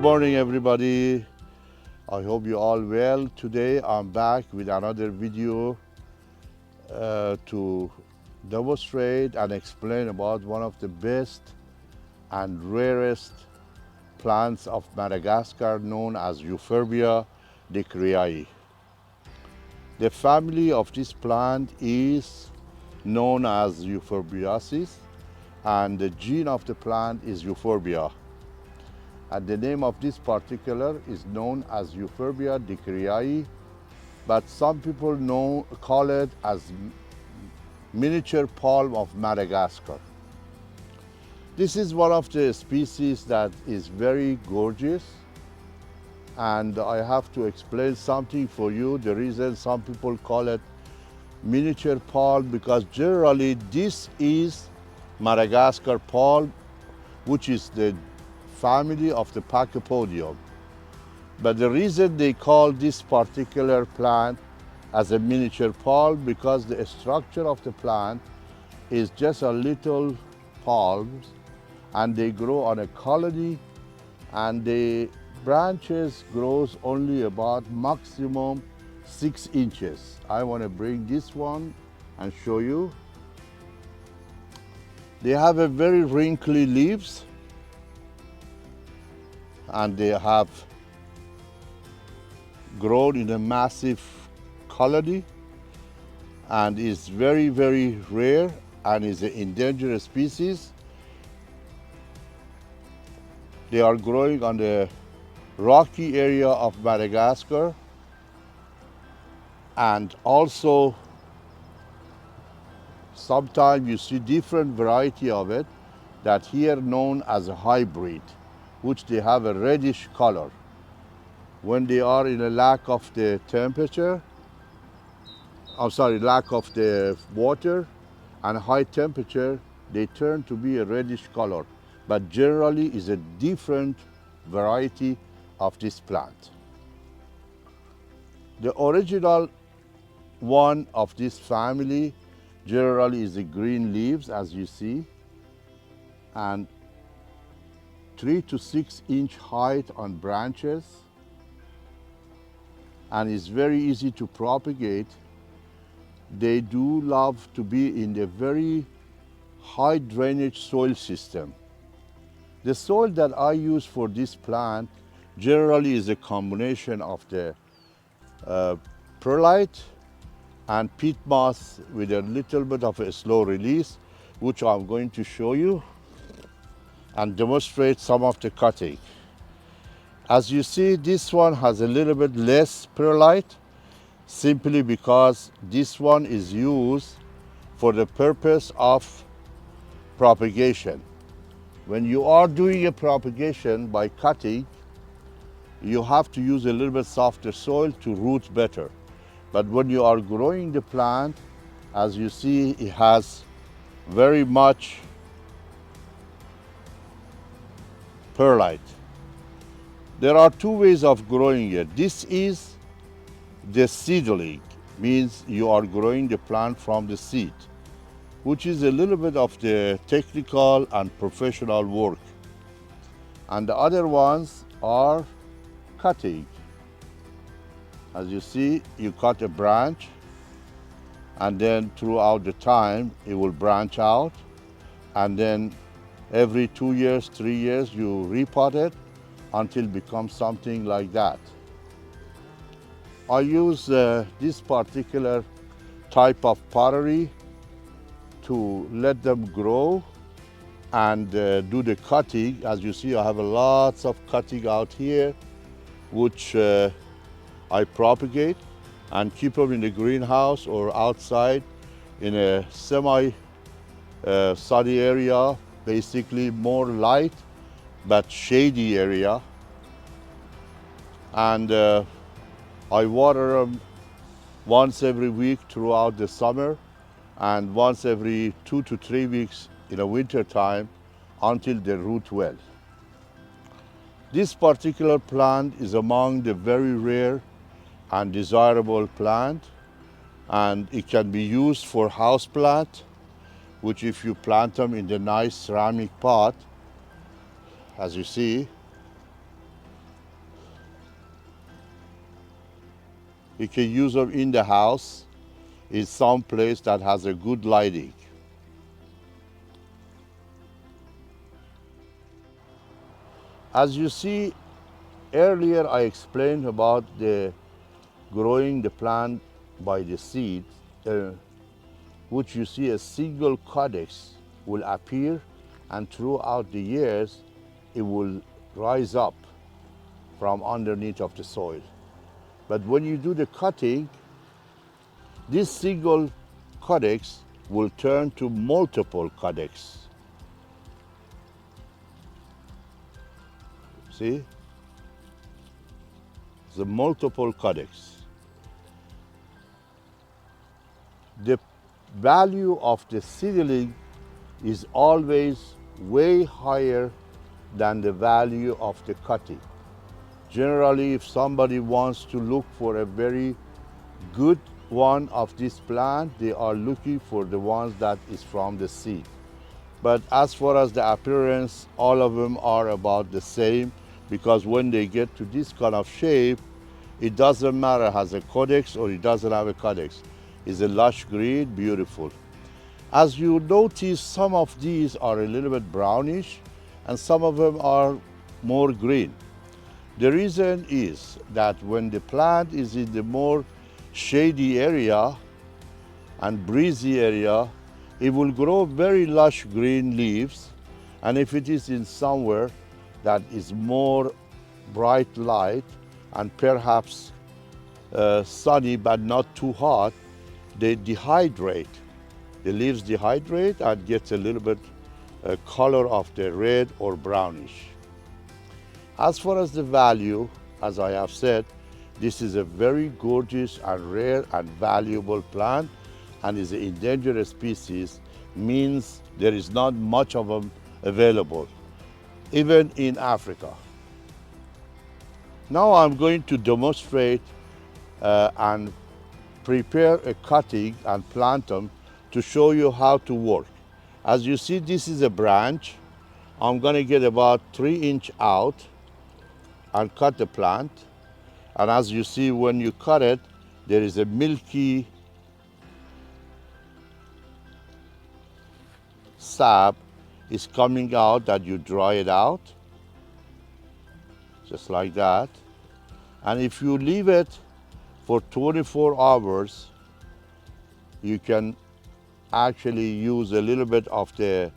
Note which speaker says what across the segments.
Speaker 1: morning, everybody. I hope you're all well. Today I'm back with another video to demonstrate and explain about one of the best and rarest plants of Madagascar known as Euphorbia decaryi. The family of this plant is known as Euphorbiaceae, and the gene of the plant is Euphorbia. And the name of this particular is known as Euphorbia decaryi, but some people call it as miniature palm of Madagascar. This is one of the species that is very gorgeous, and I have to explain something for you. The reason some people call it miniature palm, because generally this is Madagascar palm, which is the family of the Pachypodium. But the reason they call this particular plant as a miniature palm, because the structure of the plant is just a little palms, and they grow on a colony, and the branches grows only about maximum 6 inches. I want to bring this one and show you. They have a very wrinkly leaves, and they have grown in a massive colony, and is very, very rare and is an endangered species. They are growing on the rocky area of Madagascar, and also sometimes you see different variety of it that here known as a hybrid, which they have a reddish color. When they are in a lack of the temperature, lack of the water and high temperature, they turn to be a reddish color, but generally is a different variety of this plant. The original one of this family generally is the green leaves, as you see, and 3 to 6 inch height on branches, and is very easy to propagate. They do love to be in the very high drainage soil system. The soil that I use for this plant generally is a combination of the perlite and peat moss with a little bit of a slow release, which I'm going to show you and demonstrate some of the cutting. As you see, this one has a little bit less perlite, simply because this one is used for the purpose of propagation. When you are doing a propagation by cutting, you have to use a little bit softer soil to root better. But when you are growing the plant, as you see, it has very much perlite. There are two ways of growing it. This is the seedling, means you are growing the plant from the seed, which is a little bit of the technical and professional work. And the other ones are cutting. As you see, you cut a branch, and then throughout the time it will branch out, and then every 2 years, 3 years you repot it until it becomes something like that. I use this particular type of pottery to let them grow and do the cutting. As you see, I have lots of cutting out here, which I propagate and keep them in the greenhouse or outside in a semi sunny area, basically more light but shady area. And I water them once every week throughout the summer, and once every 2 to 3 weeks in the winter time until they root well. This particular plant is among the very rare and desirable plant, and it can be used for house plant, which if you plant them in the nice ceramic pot, as you see, You can use them in the house, in some place that has a good lighting. As you see, earlier I explained about the growing the plant by the seed, which you see a single codex will appear, and throughout the years it will rise up from underneath of the soil. But when you do the cutting, this single codex will turn to multiple codex. See? The multiple codex. The value of the seedling is always way higher than the value of the cutting. Generally, if somebody wants to look for a very good one of this plant, they are looking for the ones that is from the seed. But as far as the appearance, all of them are about the same, because when they get to this kind of shape, it doesn't matter has a codex or it doesn't have a codex. It's a lush green, beautiful. As you notice, some of these are a little bit brownish and some of them are more green. The reason is that when the plant is in the more shady area and breezy area, it will grow very lush green leaves. And if it is in somewhere that is more bright light and perhaps sunny but not too hot, they dehydrate. The leaves dehydrate and gets a little bit color of the red or brownish. As far as the value, as I have said, this is a very gorgeous and rare and valuable plant, and is an endangered species, means there is not much of them available, even in Africa. Now I'm going to demonstrate and prepare a cutting and plant them to show you how to work. As you see, this is a branch. I'm going to get about 3 inch out and cut the plant. And as you see, when you cut it, there is a milky sap is coming out that you dry it out, just like that. And if you leave it for 24 hours, you can actually use a little bit of the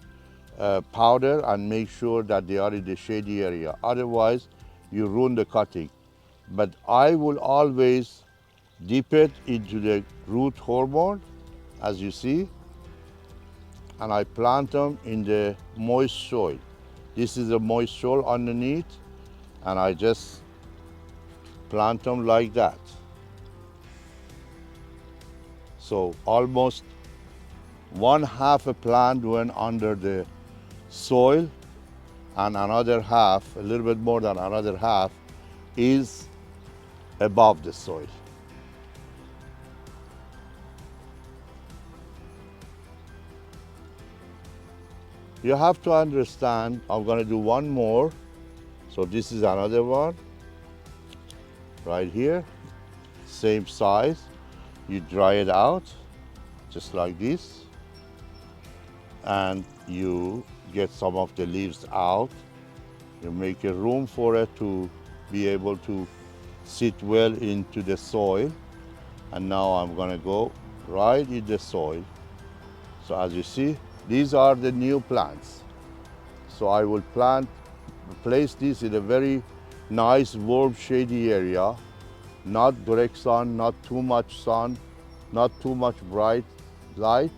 Speaker 1: powder and make sure that they are in the shady area. Otherwise, you ruin the cutting. But I will always dip it into the root hormone, as you see, and I plant them in the moist soil. This is a moist soil underneath, and I just plant them like that. So almost 1/2 a plant went under the soil, and another half, a little bit more than another half, is above the soil. You have to understand, I'm going to do one more. So this is another one right here, same size. You dry it out just like this, and you get some of the leaves out. You make a room for it to be able to sit well into the soil. And now I'm going to go right in the soil. So as you see, these are the new plants. So I will place this in a very nice, warm, shady area. Not direct sun, not too much sun, not too much bright light,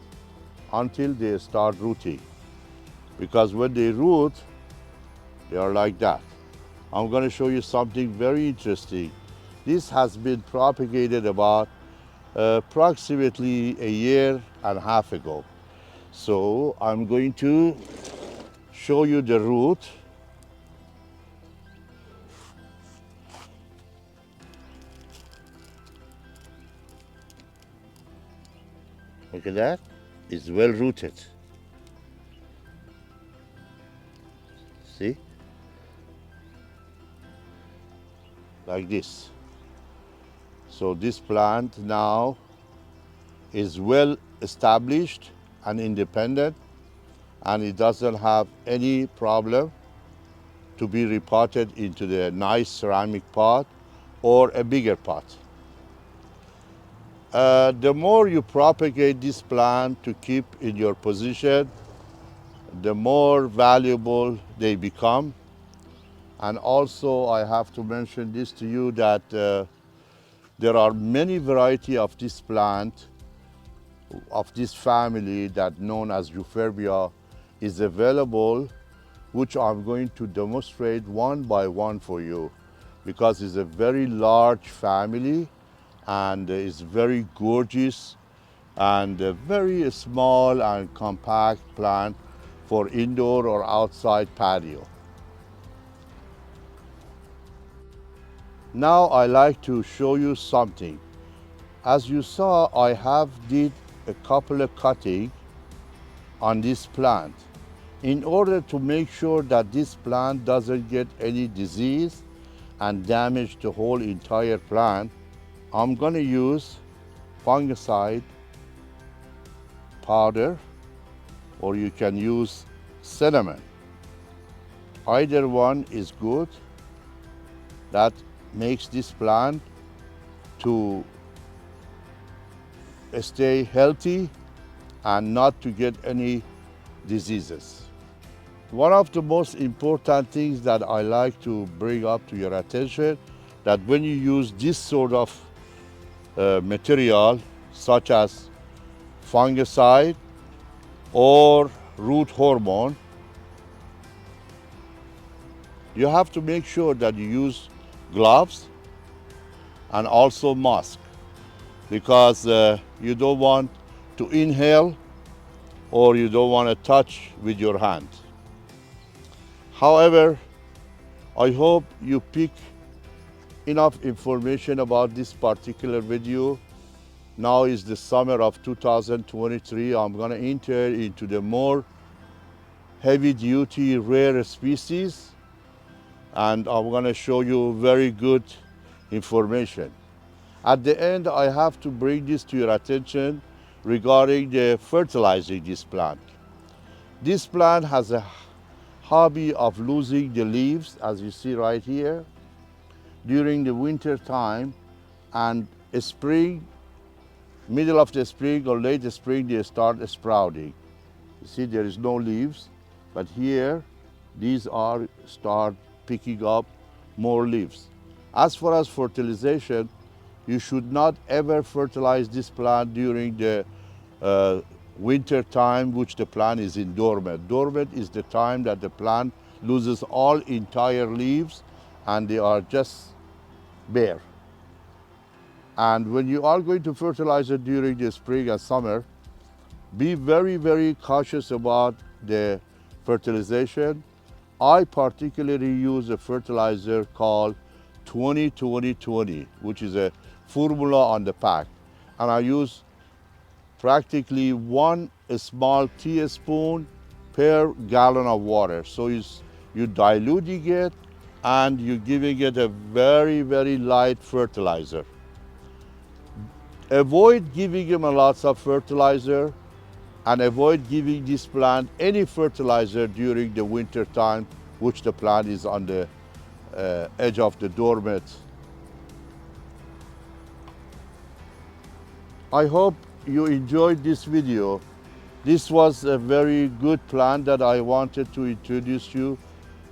Speaker 1: until they start rooting. Because when they root, they are like that. I'm going to show you something very interesting. This has been propagated about approximately 1.5 years ago. So I'm going to show you the root. Look at that. It's well rooted. See? Like this. So this plant now is well established and independent, and it doesn't have any problem to be repotted into the nice ceramic pot or a bigger pot. The more you propagate this plant to keep in your position, the more valuable they become. And also I have to mention this to you that there are many varieties of this plant, of this family that known as Euphorbia is available, which I'm going to demonstrate one by one for you, because it's a very large family and it's very gorgeous and a very small and compact plant for indoor or outside patio. Now I like to show you something. As you saw, I have did a couple of cutting on this plant in order to make sure that this plant doesn't get any disease and damage the whole entire plant. I'm going to use fungicide powder, or you can use cinnamon. Either one is good. That makes this plant to stay healthy and not to get any diseases. One of the most important things that I like to bring up to your attention, that when you use this sort of material, such as fungicide or root hormone, you have to make sure that you use gloves and also mask, because you don't want to inhale or you don't want to touch with your hand. However, I hope you pick enough information about this particular video. Now is the summer of 2023. I'm going to enter into the more heavy duty rare species, and I'm going to show you very good information. At the end, I have to bring this to your attention regarding the fertilizing this plant. This plant has a hobby of losing the leaves, as you see right here, during the winter time, and spring, middle of the spring or late spring, they start sprouting. You see there is no leaves, but here these are start picking up more leaves. As far as fertilization, you should not ever fertilize this plant during the winter time, which the plant is in dormant. Dormant is the time that the plant loses all entire leaves and they are just bare. And when you are going to fertilize it during the spring and summer, be very, very cautious about the fertilization. I particularly use a fertilizer called 20-20-20, which is a formula on the pack. And I use practically 1 small teaspoon per gallon of water. So you're diluting it and you're giving it a very, very light fertilizer. Avoid giving them a lot of fertilizer, and avoid giving this plant any fertilizer during the winter time, which the plant is on the edge of the dormant. I hope you enjoyed this video. This was a very good plant that I wanted to introduce you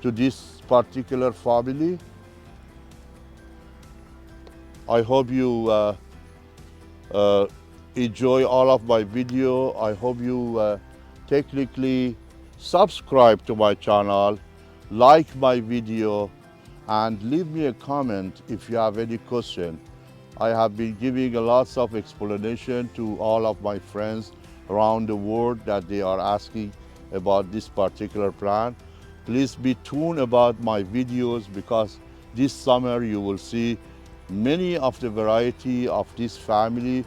Speaker 1: to this particular family. I hope you enjoy all of my video. I hope you technically subscribe to my channel, like my video, and leave me a comment if you have any question. I have been giving a lots of explanation to all of my friends around the world that they are asking about this particular plant. Please be tuned about my videos, because this summer you will see many of the variety of this family,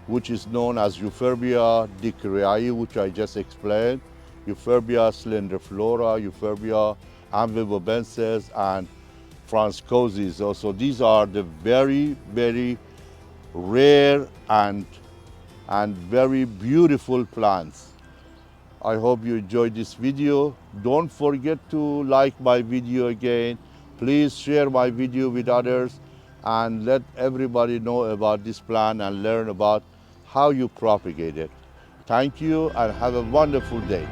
Speaker 1: which is known as Euphorbia decaryi, which I just explained, Euphorbia slenderiflora, Euphorbia ambivabensis, and Francosis. Also, these are the very, very rare and very beautiful plants. I hope you enjoyed this video. Don't forget to like my video again. Please share my video with others and let everybody know about this plant and learn about how you propagate it. Thank you and have a wonderful day.